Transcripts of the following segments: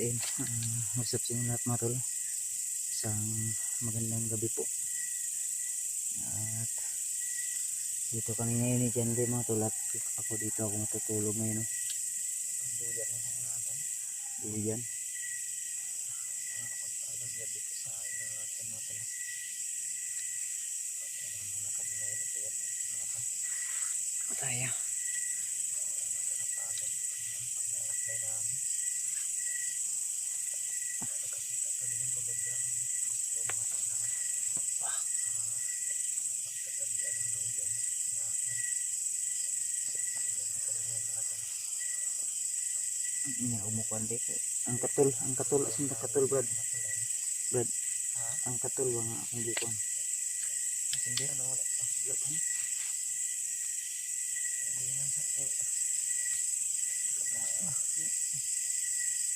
Ayun, what's up sa inyo lahat mga tol. Isang magandang gabi po. At dito kami ngayon ni John Ray mga tol. At ako dito ako matutulog ngayon. Ang duyan ng mga natin. Duyan. Ang gabi ko sa akin ng natin mga tol. Kaya muna kami ngayon ito yan mga tol. Pataya. Nakapagod po ang panglalakbay namin. Nakakita kami ng magandang gusto mga tol na pagtatalian ng duyan. Duyan na kami ngayon mga tol. Ini umukuan deh. Ang katul asin katul Brad. Brad. Ang katul bang akong gikuan. Hindi ano wala pa. Wala pa na. Hindi lang sa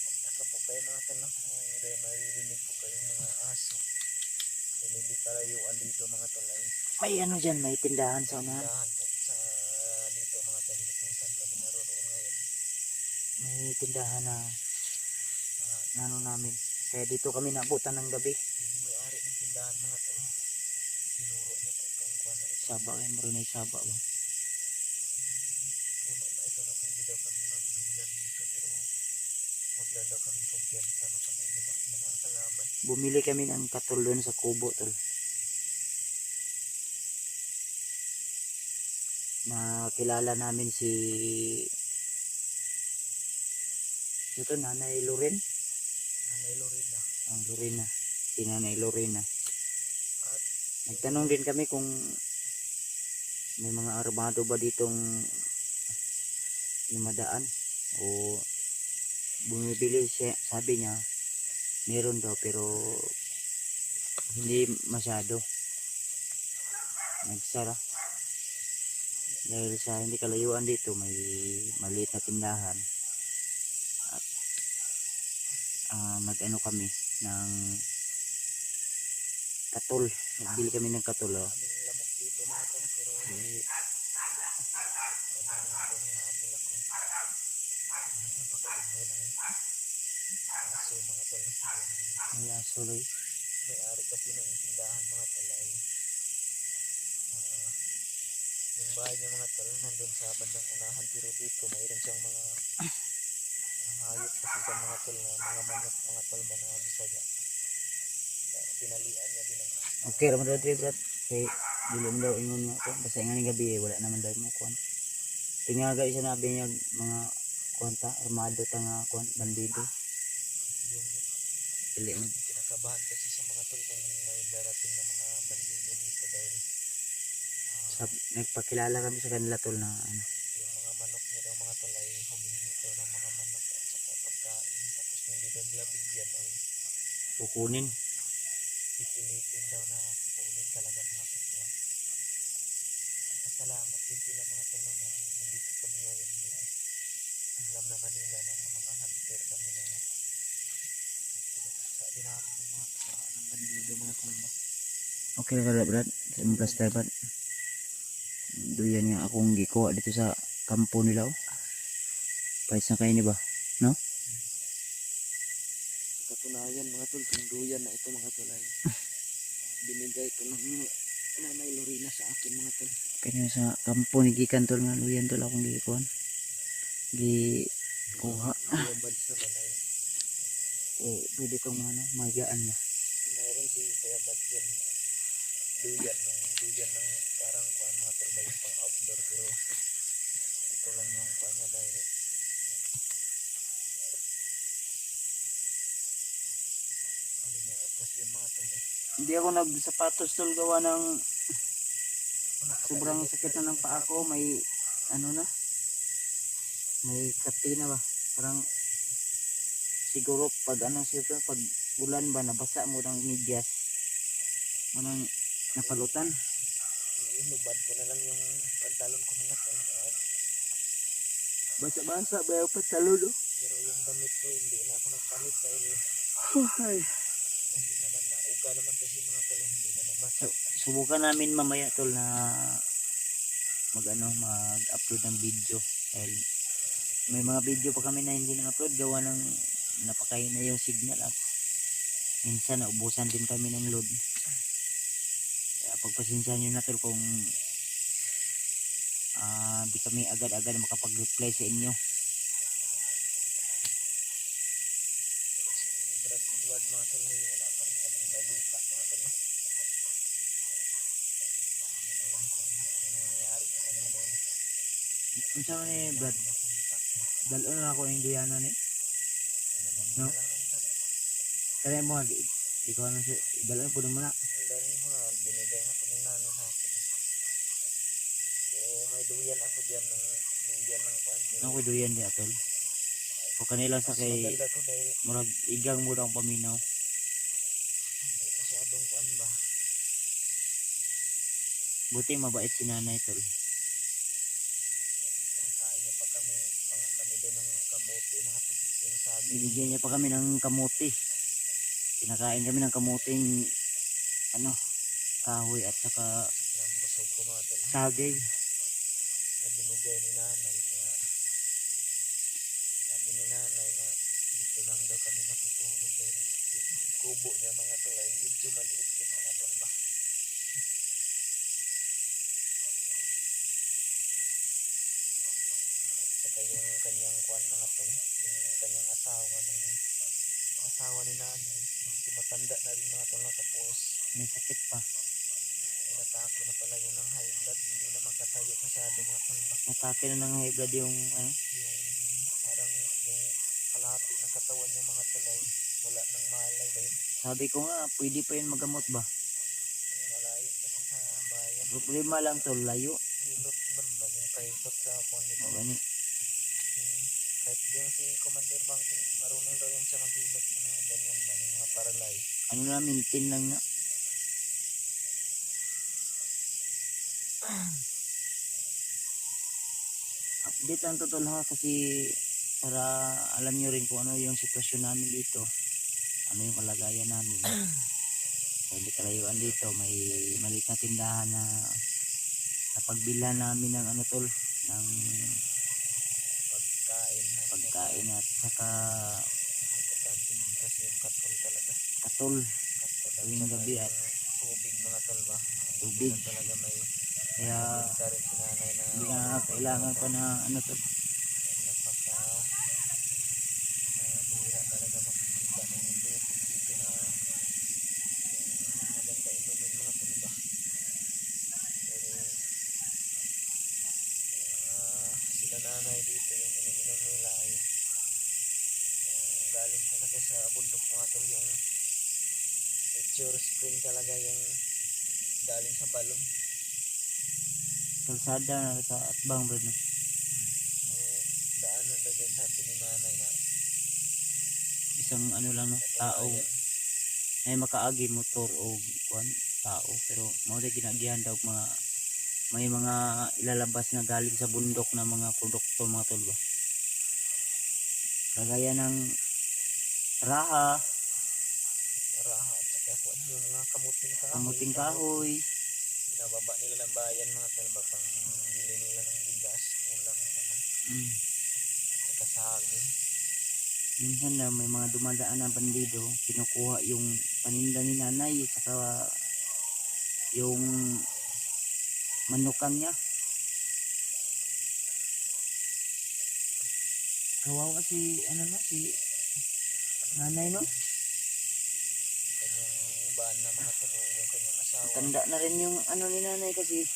magtaka po kayo mga tol. Maririnig po kayong mga aso. Hindi talayuan dito mga tol ay May ano dyan, may tindahan sa unahan. tindahan po sa dito mga tol kung saan kami naroon ngayon. May tindahan na ano namin. Kaya dito kami nabutan ng gabi. Yung may-ari ng tindahan mga tol, tinuro niya po itong kuha na ito. Saba kayo, marunay saba ba? Puno na ito na pwede daw kami magduyan dito pero wag lang daw kami kumpiyansa na kami dumaan na mga kalaban. Bumili kami ng katul doon sa kubo tol. Nakilala namin si ito, Nanay Loren. Nanay Lorena. Ang Lorena. Si Nanay Lorena. At Nagtanong din kami kung may mga armado ba ditong lumadaan o bumibili siya. Sabi niya meron daw pero hindi masyado, nagsara dahil sa hindi kalayuan dito may maliit na tindahan. At nag-ano kami ng katul, nagbili kami ng katul. aming lamok dito mga tol pero ano nga itong habol ako. Napakaingay ng aso mga tol. May asuloy. May-ari kasi ng tindahan mga tol ay yung bahay niya mga tol nandun sa bandang unahan pero dito mayroon siyang mga hayop kasi dyan mga tol na mga manok mga tol ba na Bisaya. Kaya pinalian niya din ang Okay raman daw trip Brad. Kay dili mo daw ingon nga ko basta nga gabi wala naman daw mo kuan. Tingaga isa nabi niya mga kuanta armado ta nga kuan bandido. yung Dili mo. kinakabahan kasi sa mga tol kung may darating na mga bandido dito dahil Nagpakilala kami sa kanila tol na ano, yung mga manok niya daw mga tol ay humihingi daw ng mga manok at saka pagkain tapos kung hindi daw nila bigyan ay kukunin. pipilitin daw na kukunin talaga mga tol. Pasalamat din sila mga tol na nandito kami ngayon. Alam naman nila na mga hunter kami na pinapasa din namin yung mga kasama ng bandido mga tol ba. Okay ra Brad. Sa imong plaster Brad. Duyan nga akong gikuha dito sa kampo nila oh. Pais na kayo ni ba? No? Sa katunayan mga tol, kung duyan na ito mga tol ay binigay ko ng Nanay Lorena sa akin mga tol. Kanya sa kampo ni gikan tol nga duyan tol akong gikuha. Gikuha. Yung bansa man ay Pwede kong ano, magaan na. mayroon si Kuya Badyan duyan ng parang kuan mga tol ba yung pang outdoor pero ito lang yung kuan niya dahil alimuot kasi yung mga tol eh. Hindi ako nagsapatos tol gawa ng sobrang sakit na ng paa ko. May ano na, may katina ba, parang siguro pag ano siguro pag ulan ba nabasa mo ng medyas mo nang napalutan. Inubad ko na lang yung pantalon ko mga tol at Basa-basa ba yung pantalon no? pero yung damit ko hindi na ako nagpalit dahil Ay. hindi naman na uga naman kasi mga tol hindi na nabasa. Subukan namin mamaya tol na mag-upload ng video dahil may mga video pa kami na hindi na-upload gawa ng napakain na yung signal at minsan naubusan din kami ng load. Kaya pagpasensya nyo na tol kung di kami agad-agad makapag-reply sa inyo. Si Brad Edward mga tol ay wala pa rin kaming balita mga tol. Ano na lang kung ano nangyayari sa kanya dahil Ang sama ni Brad, na kontak. dalon na ako yung duyana ni. No? No? Kaya mo, di ko ano siya, dalon po mo na. Dahil mo na, binigay na ito ni nanay sa akin. Pero may duyan ako dyan ng duyan ng kuwan. Ano ko duyan di atol? O kanila sa kay maganda to dahil murag igang mo daw ang paminaw. hindi masyadong kuwan ba. Buti mabait si nanay tol. Kain niya pa kami, kami doon ng kamote mga tol. Yung sabi. Binigyan niya pa kami ng kamuti. Kinakain kami ng kamuting ano, kahoy at saka Ang busog ko mga tol. saging. Na binigay ni nanay kaya sabi ni nanay na dito lang daw kami matutulog dahil yung kubo niya mga tol ay medyo maliit yun mga tol ba. At saka yung kanyang kuwan mga tol, yung kanyang asawa ni nanay, medyo matanda na rin mga tol na tapos May sakit pa. inatake na pala yun ng high blood, hindi na makatayo masyado mga tol ba. Natake na ng high blood yung ano. Yung parang yung kalahati ng katawan niya mga tol ay wala nang malay ba yun. Sabi ko nga, pwede pa yun magamot ba? Malayo kasi sa bayan. Problema lang tol, layo. Hilot ba ba? Yung paikot sa phone nito. Gani. Kahit yung si Commander Bank, marunong daw yung siya maghilot ng mga ganyan ba? Yung mga paralay. Ano na, maintain lang na. Update lang to tol ha, kasi para alam nyo rin kung ano yung sitwasyon namin dito. Ano yung kalagayan namin. Sa kalayuan dito, may maliit na tindahan na napagbilhan namin ng ano tol, ng Pagkain. pagkain at saka Importante din kasi yung katol talaga. katol. Katol at Tuwing saka gabi yung at tubig mga tol ba? tubig. Hindi na talaga may Kaya ka rin si nanay na hindi na kailangan pa na ano tol. napaka bira talaga makikita ng tubig dito na yung maganda inumin mga tol ba? Pero sila nanay dito yung iniinom nila ay yung galing talaga sa bundok mga tol, yung nature spring talaga yung galing sa balon. Kalsada na sa atbang bro no. Ang daanan na dyan sa atin ni nanay na Isang ano lang no, tao katunayan. ay makaagi motor o kuan tao pero mao na ginagihan daw mga may mga ilalabas na galing sa bundok na mga produkto mga tol ba. Kagaya ng raha, Raha at saka kuan yung mga kamuting kahoy, binababa nila ng bayan mga tol ba pang bili nila ng bigas, ulam, ano, at saka saging. minsan na may mga dumadaan na bandido kinukuha yung paninda ni nanay saka yung manukan niya. Kawawa si ano no, si nanay no. Kanyang baan na mga tol, yung kanyang asawa. Tanda na rin yung ano ni nanay kasi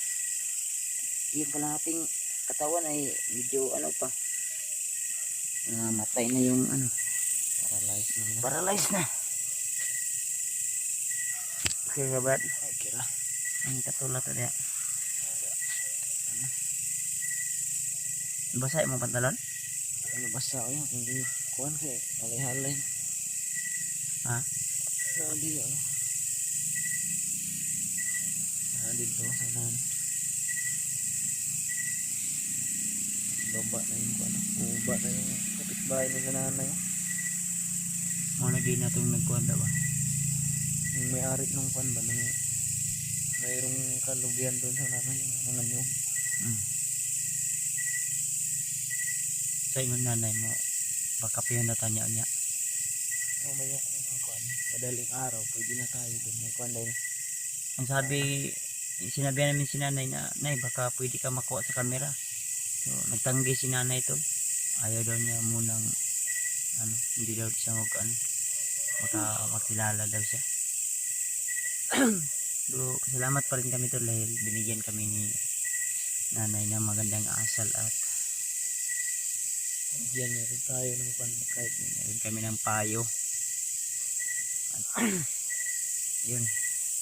yung kalahating katawan ay medyo ano pa, matay na yung ano, paralyzed na. Okay ka ba? Ay kira. Ang katulad to niya. Basa yung mga pantalon? Ano basta ko yun, hindi kuhan kay halay-halay. Ha? Hindi ano. Dito sa nan. Baba na yung kuhan. Uba na yung kapitbahay nila nanay. Mga lagi na itong nagkuhan ba? Yung may-ari nung kuhan ba nung mayroong kalugian doon sa nanay yung mga nyug. Sa ingon nanay mo, baka piyon na tanya niya. Mamaya ang kuan. Madaling araw, pwede na tayo dun. Yung kuan dahil Ang sabi, sinabihan namin si nanay na, nay, baka pwede ka makuha sa camera. So, nagtanggi si nanay tol. Ayaw daw niya munang, hindi daw siya makilala daw siya. Pero salamat pa rin kami tol dahil binigyan kami ni nanay ng magandang asal at diyan na rin tayo ng kuan kahit binigyan kami ng payo. At, yun,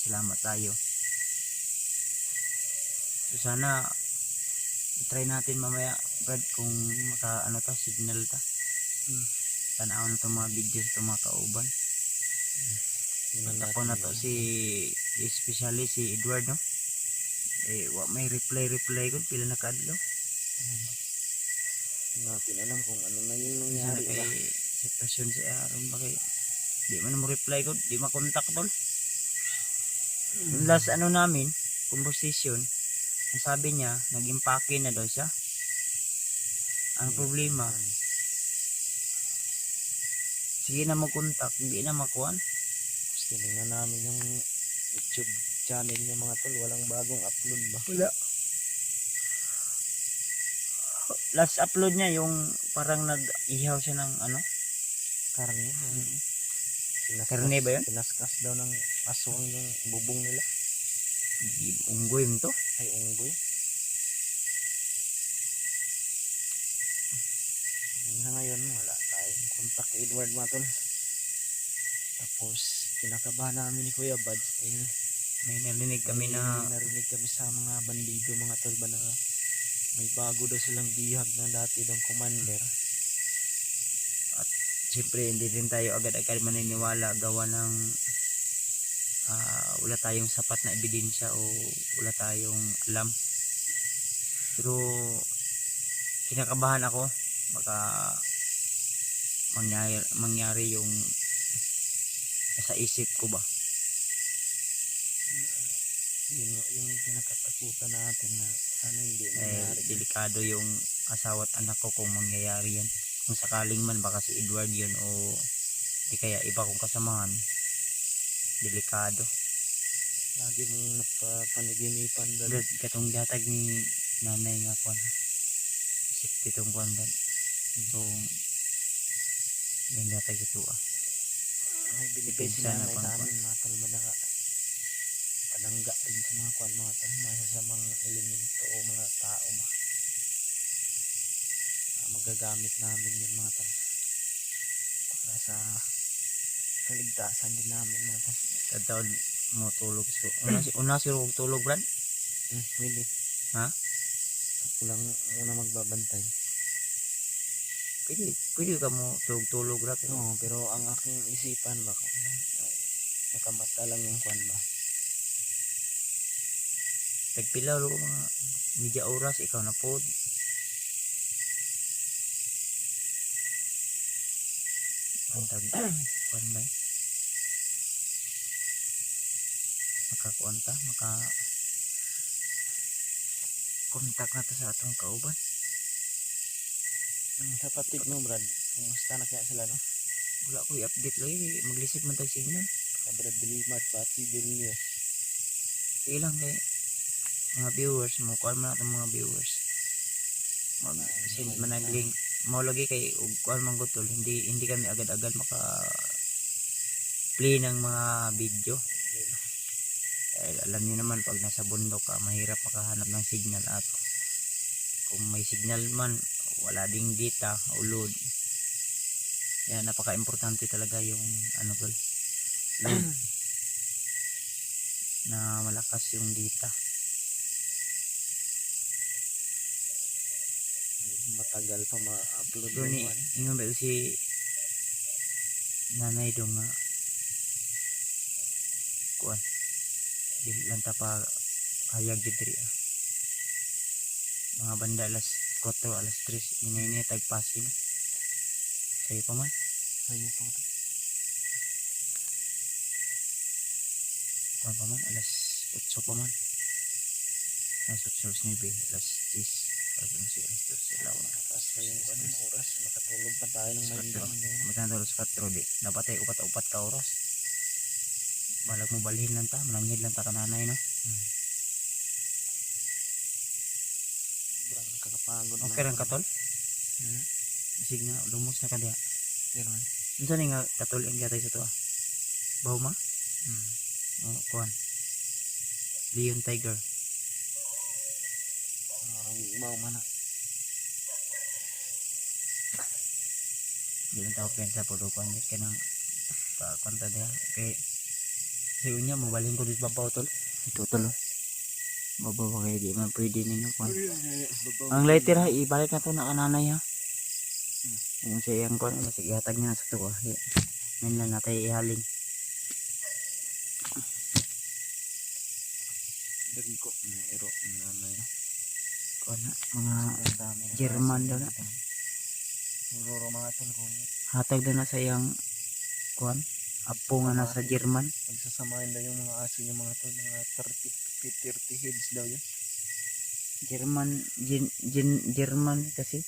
salamat tayo. So sana try natin mamaya Brad kung signal ta. Tanaw na itong mga videos itong mga kauban. Ako na to especially si Edward no. May reply ko pila na kadlaw. natin alam kung ano na yung Sana nangyari kay ba. sitwasyon sa aron ba kay di man mo reply ko, di makontak tol. Yung last namin, conversation, ang sabi niya, nag-impake na daw siya. Ang problema, sige na mag-contact, hindi na makuhan. Gusto tingnan namin yung YouTube channel niya mga tol, walang bagong upload ba? Wala. Last upload niya yung parang nag-ihaw siya ng Karne. Karne ba yun? Pinaskas daw ng aswang yung bubong nila. Unggoy mo to. Ay unggoy. Hanggang ngayon wala tayong kontak kay Edward mga tol. Tapos kinakabahan namin ni Kuya Buds May narinig kami na narinig kami sa mga bandido mga tol ba na may bago daw silang bihag na dati daw commander. siyempre hindi rin tayo agad-agad maniniwala gawa ng wala tayong sapat na ebidensya o wala tayong alam. Pero kinakabahan ako baka mangyari yung nasa isip ko ba. Yun yung pinakatakutan natin na sana hindi nangyari. Delikado yung asawa at anak ko kung mangyayari yan. Kung sakaling man baka si Edward yun o di kaya iba kong kasamahan, delikado. Lagi mong napapaniginipan Brad, katong gatag ni nanay nga kwan isip ditong kwan Brad. So yung gatag ito Ay binigay si Depensa na nanay sa kwan. amin mga tol ba na panangga din sa mga kwan mga tol, mga sa mga elemento o mga tao ba. Magagamit namin yun mga tol para sa kaligtasan din namin mga tol. Tataon mo tulog so una siguro kong tulog Brad. Pwede. Ha? Ako lang muna magbabantay. Pwede ka mo tulog Brad. Oo, pero ang aking isipan ba ko nakamata lang yung kwan ba. Tagpilaw ko mga media oras ikaw na po. Ang tag kwan ba? Makakuan ta, kontak na ta sa atong kauban. Kapatid mo Brad, kumusta na kaya sila no? Wala ko i-update lagi, maglisip man tayo signal. Brad Dilimat pa at si Julius. Ilang kay mga viewers mo, kuan man atong mga viewers. Send man nag-link. Mo lagi kay kuan man gutol, hindi kami agad-agad maka play ng mga video. Alam niyo naman pag nasa bundok ka, mahirap makahanap ng signal at kung may signal man, wala ding data o load. Yan, napaka-importante talaga yung load na malakas yung data. Matagal pa ma-upload Pero ni yan. ingon ba si nanay do nga kuan di lang ta pa hayag gid diri mga banda alas 4 alas 3 ini tagpasin sayo pa man Ayun po ito. kuan pa man alas 8 pa man alas 8 alas 9 alas 10 sila Tapos pa yung anong oras, makatulog pa tayo ng maindang. matanda sa 4 di dapat ay upat-upat ka oras balag mo balhin lang ta manangid lang ta kananay no Sobrang nakakapagod. okay ran katol bisig na lumos na ka diha Yan man. unsa ni nga katol ang gatay sa tuwa baw ma kuan Leon Tiger Ang ibaw man na. di man tawag sa pulo kuan kay nang kwanta diha kay si unya mo balhin ko dis babaw tol ito tol babaw kay di man pwede ninyo kuan ang lighter ha ibalik na to na kananay ha kung sa iyang kuan masig ihatag niya sa tuwa min lang natay ihalin Dari ko ero nanay no. kuan na mga Ang dami na German daw na siguro mga tol kung hatag na na sa iyang kuan apo nga nasa German pagsasamahin daw yung mga aso yung mga tol, mga 30 heads daw yun. German kasi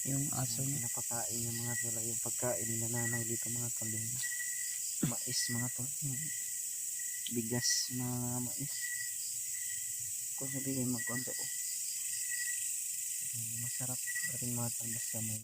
yung aso niya Pinapakain yung mga tol, yung pagkain nila nanay dito mga tol, yung mais mga tol, yung bigas na mais. kung sabihin magkuan ko Masarap pa rin mga tol basta may